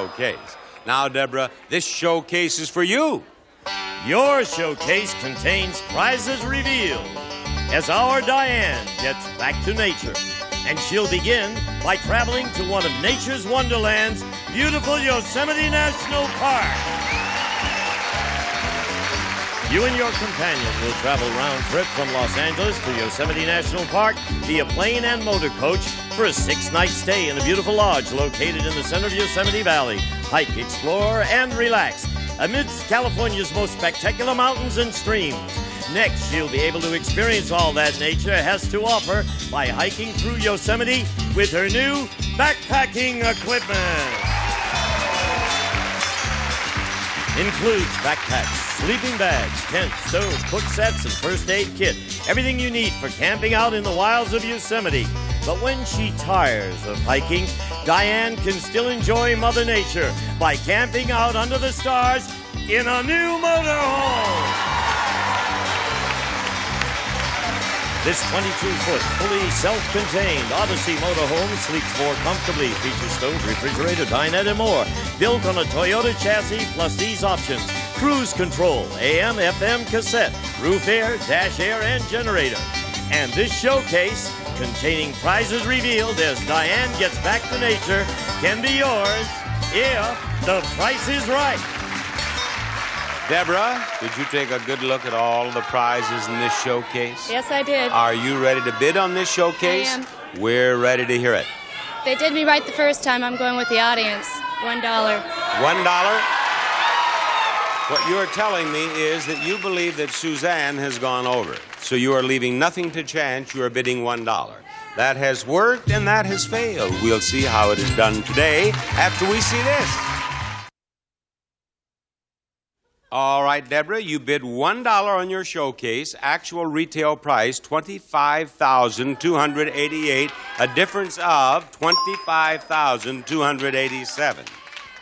Showcase. Now, Deborah, this showcase is for you. Your showcase contains prizes revealed as our Diane gets back to nature. And she'll begin by traveling to one of nature's wonderlands, beautiful Yosemite National Park. You and your companion will travel round trip from Los Angeles to Yosemite National Park via plane and motor coach for a 6-night stay in a beautiful lodge located in the center of Yosemite Valley. Hike, explore, and relax amidst California's most spectacular mountains and streams. Next, she'll be able to experience all that nature has to offer by hiking through Yosemite with her new backpacking equipment. Includes backpacks, sleeping bags, tents, stove, cook sets, and first aid kit. Everything you need for camping out in the wilds of Yosemite. But when she tires of hiking, Diane can still enjoy Mother Nature by camping out under the stars in a new motorhome. This 22-foot, fully self-contained Odyssey motorhome sleeps 4 comfortably, features stove, refrigerator, dinette, and more. Built on a Toyota chassis plus these options: cruise control, AM, FM cassette, roof air, dash air, and generator. And this showcase, containing prizes revealed as Diane gets back to nature, can be yours if the price is right. Deborah, did you take a good look at all the prizes in this showcase? Yes, I did. Are you ready to bid on this showcase? I am. We're ready to hear it. They did me right the first time. I'm going with the audience. $1. $1? What you're telling me is that you believe that Suzanne has gone over. So you are leaving nothing to chance. You are bidding $1. That has worked and that has failed. We'll see how it is done today after we see this. All right, Deborah, you bid $1 on your showcase. Actual retail price, $25,288. A difference of $25,287.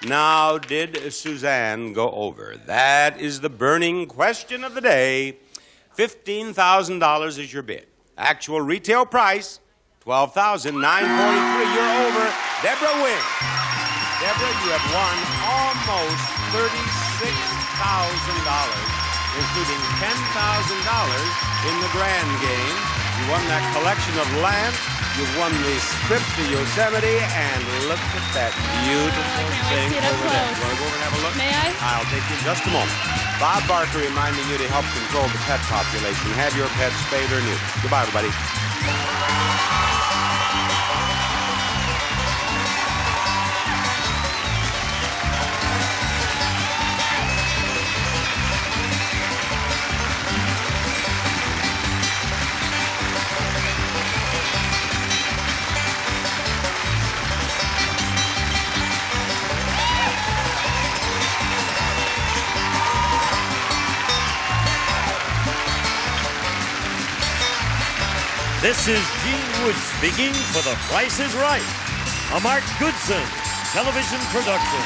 Now, did Suzanne go over? That is the burning question of the day. $15,000 is your bid. Actual retail price, $12,943. You're over. Deborah wins. Deborah, you have won almost $36,000, including $10,000 in the grand game. You won that collection of lamps. You won the trip to Yosemite, and look at that beautiful thing over there. You want to go over and have a look? May I? I'll take you in just a moment. Bob Barker reminding you to help control the pet population. Have your pets spayed or neutered. Goodbye, everybody. This is Gene Wood speaking for The Price is Right, a Mark Goodson television production.